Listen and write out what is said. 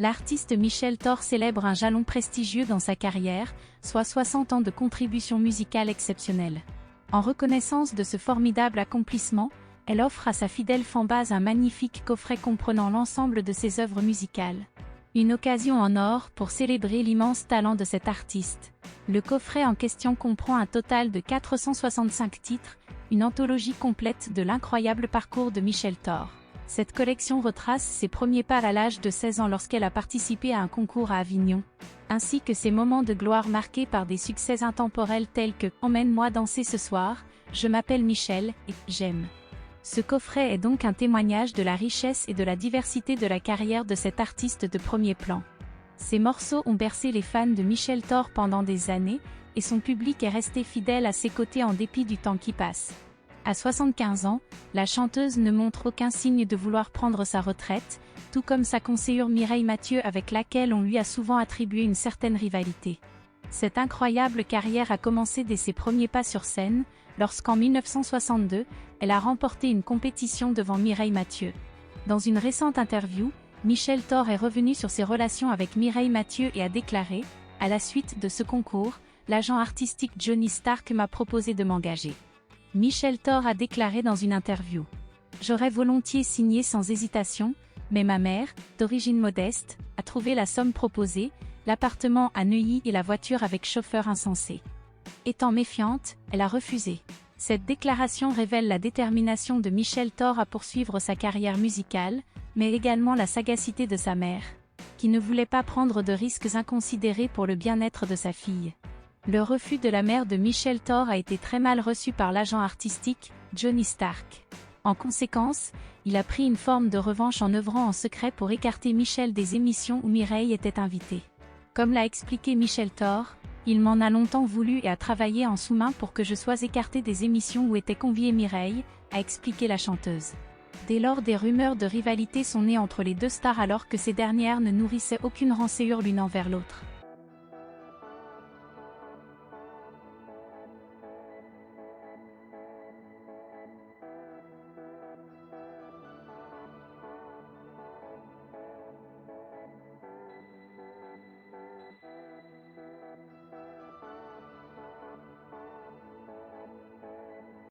L'artiste Michel Thor célèbre un jalon prestigieux dans sa carrière, soit 60 ans de contribution musicale exceptionnelle. En reconnaissance de ce formidable accomplissement, elle offre à sa fidèle fanbase un magnifique coffret comprenant l'ensemble de ses œuvres musicales. Une occasion en or pour célébrer l'immense talent de cet artiste. Le coffret en question comprend un total de 465 titres, une anthologie complète de l'incroyable parcours de Michel Thor. Cette collection retrace ses premiers pas à l'âge de 16 ans lorsqu'elle a participé à un concours à Avignon, ainsi que ses moments de gloire marqués par des succès intemporels tels que « Emmène-moi danser ce soir »,« Je m'appelle Michel » et « J'aime ». Ce coffret est donc un témoignage de la richesse et de la diversité de la carrière de cet artiste de premier plan. Ces morceaux ont bercé les fans de Michel Thor pendant des années, et son public est resté fidèle à ses côtés en dépit du temps qui passe. À 75 ans, la chanteuse ne montre aucun signe de vouloir prendre sa retraite, tout comme sa consoeur Mireille Mathieu avec laquelle on lui a souvent attribué une certaine rivalité. Cette incroyable carrière a commencé dès ses premiers pas sur scène, lorsqu'en 1962, elle a remporté une compétition devant Mireille Mathieu. Dans une récente interview, Michel Thor est revenu sur ses relations avec Mireille Mathieu et a déclaré « À la suite de ce concours, l'agent artistique Johnny Stark m'a proposé de m'engager. » Michel Thor a déclaré dans une interview « J'aurais volontiers signé sans hésitation, mais ma mère, d'origine modeste, a trouvé la somme proposée, l'appartement à Neuilly et la voiture avec chauffeur insensé. Étant méfiante, elle a refusé. » Cette déclaration révèle la détermination de Michel Thor à poursuivre sa carrière musicale, mais également la sagacité de sa mère, qui ne voulait pas prendre de risques inconsidérés pour le bien-être de sa fille. Le refus de la mère de Michel Thor a été très mal reçu par l'agent artistique, Johnny Stark. En conséquence, il a pris une forme de revanche en œuvrant en secret pour écarter Michel des émissions où Mireille était invitée. Comme l'a expliqué Michel Thor, il m'en a longtemps voulu et a travaillé en sous-main pour que je sois écarté des émissions où était conviée Mireille, a expliqué la chanteuse. Dès lors, des rumeurs de rivalité sont nées entre les deux stars alors que ces dernières ne nourrissaient aucune rancœur l'une envers l'autre.